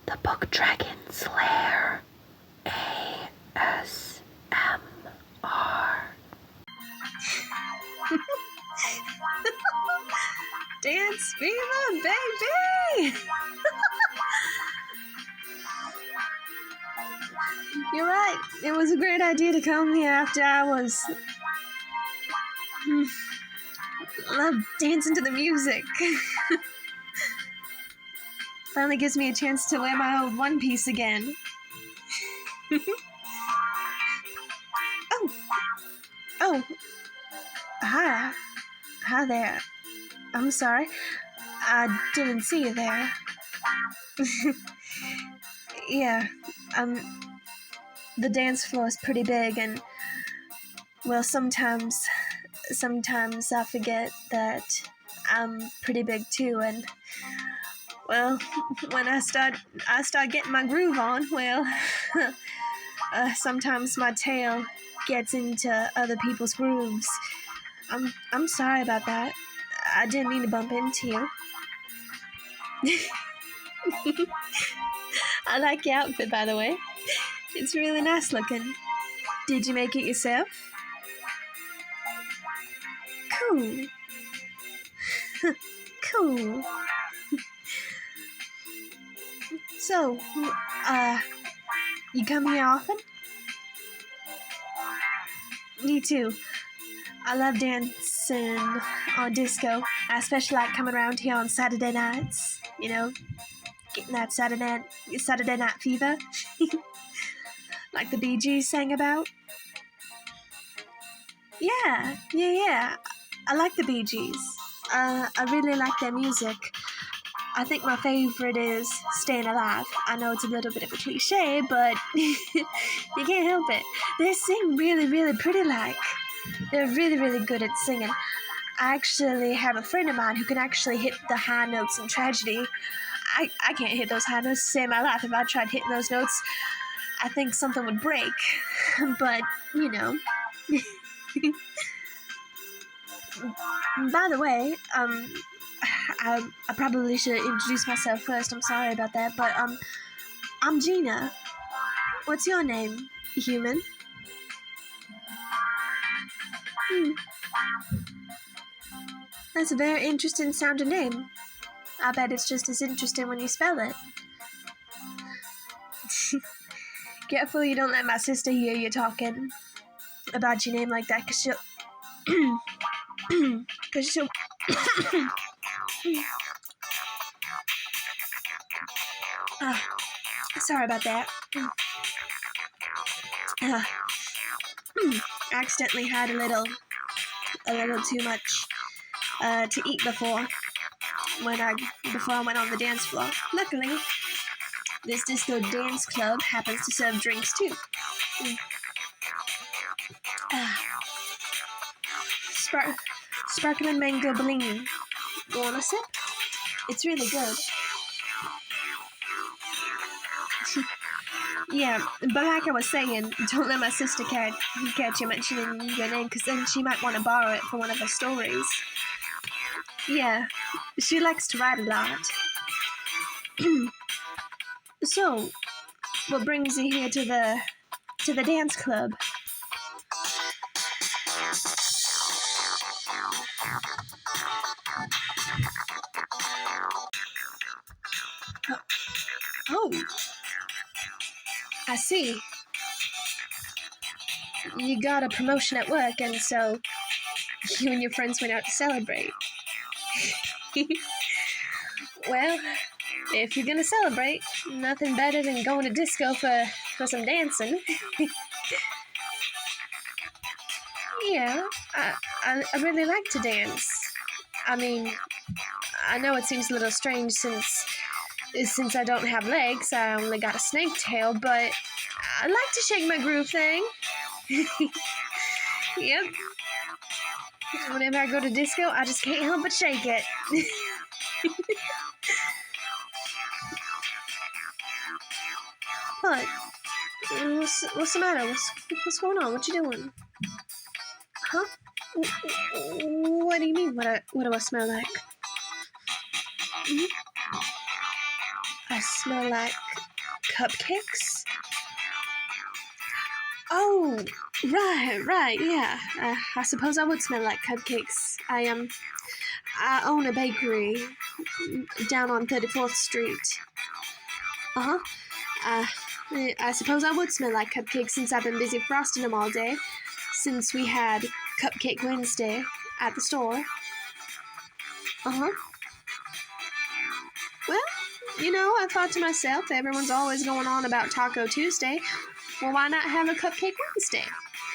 The Book Dragon's Lair. ASMR. Dance fever, baby! You're right. It was a great idea to come here after hours. Love dancing to the music. Finally gives me a chance to wear my old one piece again. Oh, hi. Hi there. I'm sorry. I didn't see you there. Yeah, the dance floor is pretty big, and, well, sometimes I forget that I'm pretty big too, and, well, when I start getting my groove on, well, sometimes my tail gets into other people's grooves. I'm sorry about that. I didn't mean to bump into you. I like your outfit, by the way. It's really nice looking. Did you make it yourself? Cool. Cool. So, you come here often? Me too. I love dancing on disco. I especially like coming around here on Saturday nights. You know, getting that Saturday night fever. Like the Bee Gees sang about. Yeah. I like the Bee Gees. I really like their music. I think my favorite is Staying Alive. I know it's a little bit of a cliche, but you can't help it. They sing really, really pretty like. They're really, really good at singing. I actually have a friend of mine who can actually hit the high notes in Tragedy. I can't hit those high notes to save my life. If I tried hitting those notes, I think something would break. But, you know. By the way, I probably should introduce myself first. I'm sorry about that. But, I'm Gina. What's your name, human? That's a very interesting sounding name. I bet it's just as interesting when you spell it. Careful you don't let my sister hear you talking about your name like that, cause she'll... sorry about that. Accidentally had a little too much to eat before I went on the dance floor. Luckily, this disco dance club happens to serve drinks too. Sparkling mango bellini. Want a sip? It's really good. Yeah, but like I was saying, don't let my sister catch you mentioning your name, because then she might want to borrow it for one of her stories. Yeah, she likes to write a lot. So, what brings you here to the dance club? Oh, I see. You got a promotion at work, and so you and your friends went out to celebrate. Well, if you're gonna celebrate, nothing better than going to disco for some dancing. Yeah, I really like to dance. I mean, I know it seems a little strange since I don't have legs, I only got a snake tail, but I like to shake my groove thing. Yep. Whenever I go to disco, I just can't help but shake it. What? What's the matter? What's going on? What you doing? Huh? What do you mean? What do I smell like? Mm-hmm. smell like cupcakes? Oh, right, yeah. I suppose I would smell like cupcakes. I own a bakery down on 34th Street. Uh-huh. I suppose I would smell like cupcakes since I've been busy frosting them all day, since we had Cupcake Wednesday at the store. Uh-huh. Well, I thought to myself, everyone's always going on about Taco Tuesday. Well, why not have a Cupcake Wednesday?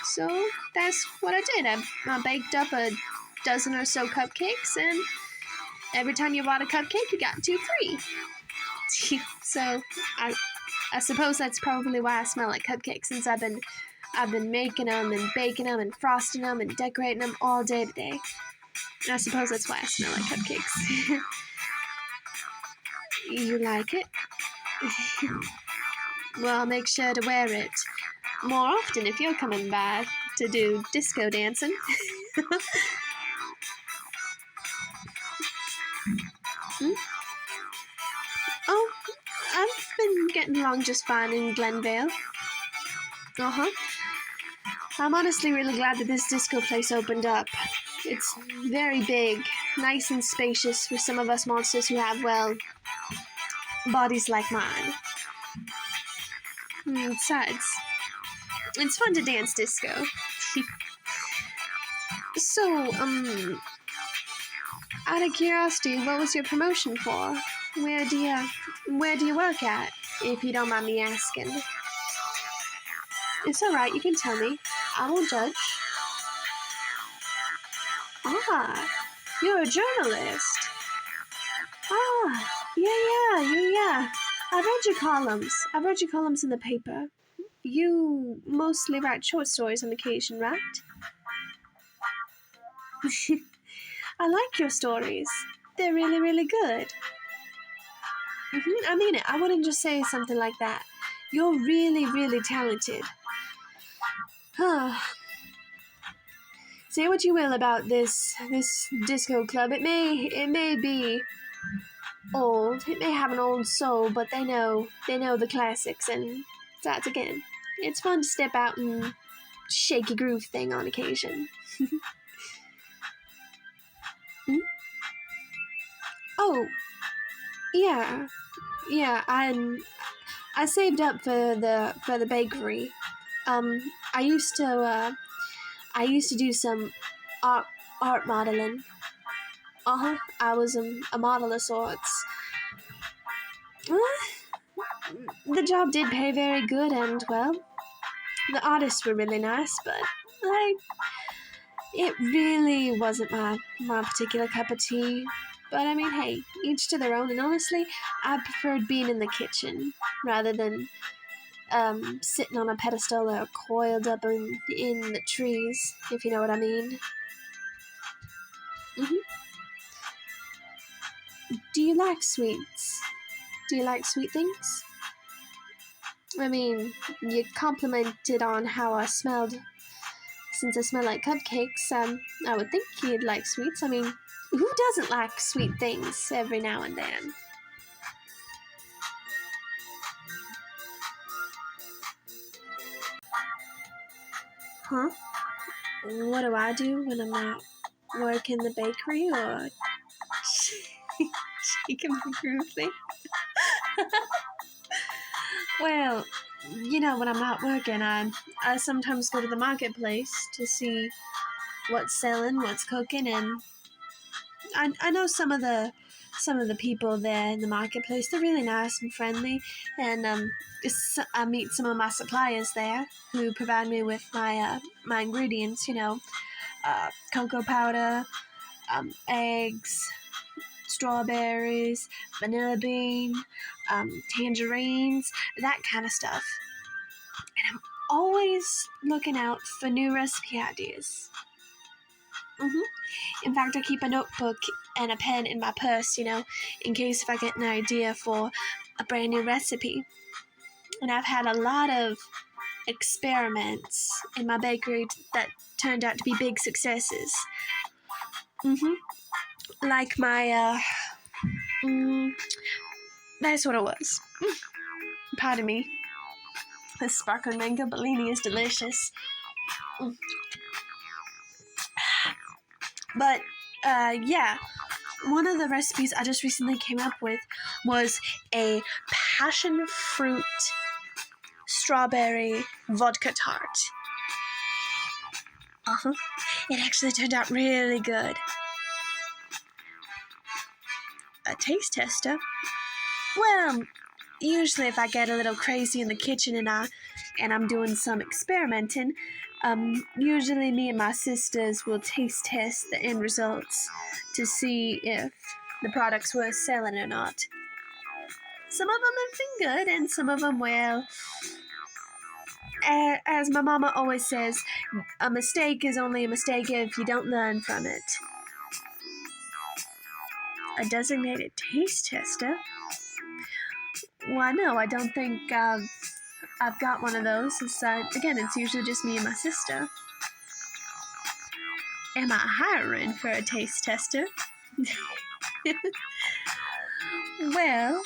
So that's what I did. I baked up a dozen or so cupcakes, and every time you bought a cupcake, you got 2 free. So I suppose that's probably why I smell like cupcakes, since I've been making them and baking them and frosting them and decorating them all day today. And I suppose that's why I smell like cupcakes. You like it? Well, I'll make sure to wear it more often if you're coming by to do disco dancing. Hmm? Oh, I've been getting along just fine in Glenvale. Uh-huh. I'm honestly really glad that this disco place opened up. It's very big, nice and spacious for some of us monsters who have, well, bodies like mine. Besides, it's fun to dance disco. So, out of curiosity, what was your promotion for? Where do you work at, if you don't mind me asking? It's alright, you can tell me. I won't judge. Ah, you're a journalist. Ah, yeah. I've read your columns in the paper. You mostly write short stories on occasion, right? I like your stories. They're really, really good. I mean it. I wouldn't just say something like that. You're really, really talented. Say what you will about this disco club. It may be old. It may have an old soul, but they know the classics, and besides, again, it's fun to step out and shake a groove thing on occasion. Oh, yeah. I saved up for the bakery. I used to do some art modeling. I was a model of sorts. The job did pay very good, and well, the artists were really nice, but it really wasn't my particular cup of tea. But I mean, hey, each to their own, and honestly, I preferred being in the kitchen rather than sitting on a pedestal or coiled up in the trees, if you know what I mean. Do you like sweets? Do you like sweet things? I mean, you complimented on how I smelled. Since I smell like cupcakes, I would think you'd like sweets. I mean, who doesn't like sweet things every now and then? Huh? What do I do when I'm not working the bakery or shaking my groove thing? Well, when I'm not working, I sometimes go to the marketplace to see what's selling, what's cooking, and I know some of the people there in the marketplace. They're really nice and friendly, and I meet some of my suppliers there who provide me with my ingredients. Cocoa powder, eggs, strawberries, vanilla bean, tangerines, that kind of stuff. And I'm always looking out for new recipe ideas. In fact, I keep a notebook and a pen in my purse, in case if I get an idea for a brand new recipe. And I've had a lot of experiments in my bakery that turned out to be big successes. Like my, that's what it was. Pardon me. This sparkling mango bellini is delicious. But, yeah. One of the recipes I just recently came up with was a passion fruit strawberry vodka tart. It actually turned out really good. A taste tester? Well, usually if I get a little crazy in the kitchen and I'm doing some experimenting, usually me and my sisters will taste test the end results to see if the product's worth selling or not. Some of them have been good, and some of them, well, as my mama always says, a mistake is only a mistake if you don't learn from it. A designated taste tester? Why, no, I don't think I've got one of those. Again, it's usually just me and my sister. Am I hiring for a taste tester? Well,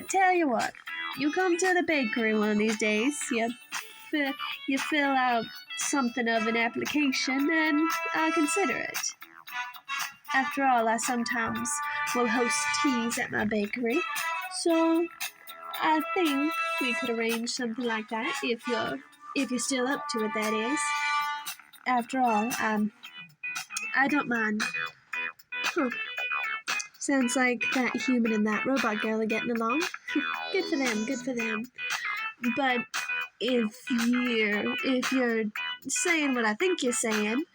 tell you what. You come to the bakery one of these days. You fill out something of an application, and I'll consider it. After all, I sometimes will host teas at my bakery, so I think we could arrange something like that if you're still up to it, that is. After all, I don't mind. Sounds like that human and that robot girl are getting along. Good for them. But if you're saying what I think you're saying,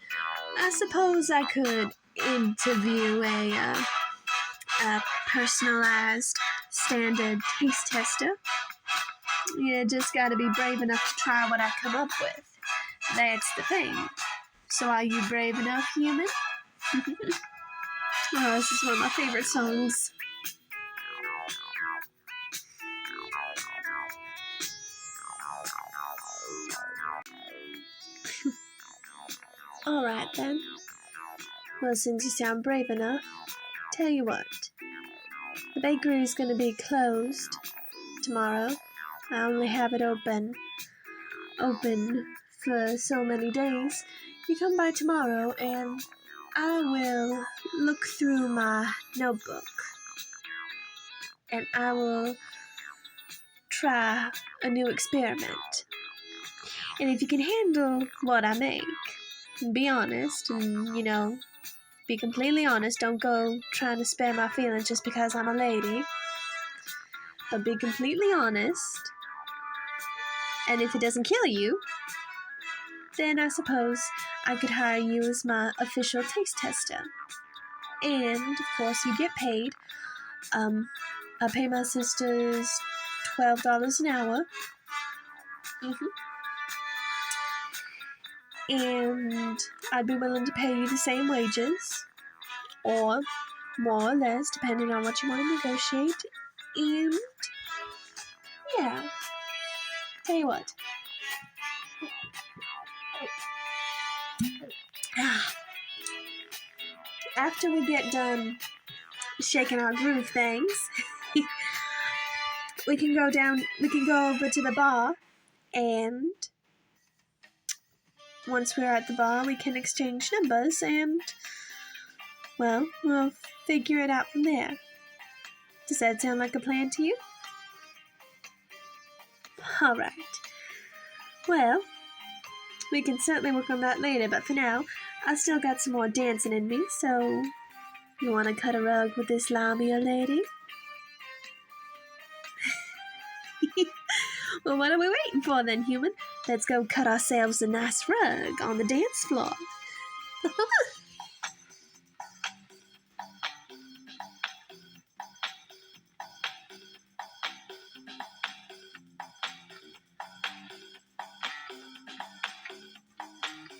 I suppose I could interview a personalized standard taste tester. You just gotta be brave enough to try what I come up with. That's the thing. So are you brave enough, human? Oh, this is one of my favorite songs. Alright then. Well, since you sound brave enough, tell you what. The bakery is going to be closed tomorrow. I only have it open for so many days. You come by tomorrow and I will look through my notebook and I will try a new experiment. And if you can handle what I make, be honest and, be completely honest. Don't go trying to spare my feelings just because I'm a lady. But be completely honest. And if it doesn't kill you, then I suppose I could hire you as my official taste tester. And, of course, you get paid. I pay my sisters $12 an hour. And I'd be willing to pay you the same wages, or more or less, depending on what you want to negotiate. And, yeah. Tell you what. After we get done shaking our groove things, we can go over to the bar, and once we're at the bar, we can exchange numbers, and, well, we'll figure it out from there. Does that sound like a plan to you? All right. Well, we can certainly work on that later, but for now, I still got some more dancing in me, so you want to cut a rug with this Lamia lady? Well, what are we waiting for then, human? Let's go cut ourselves a nice rug on the dance floor.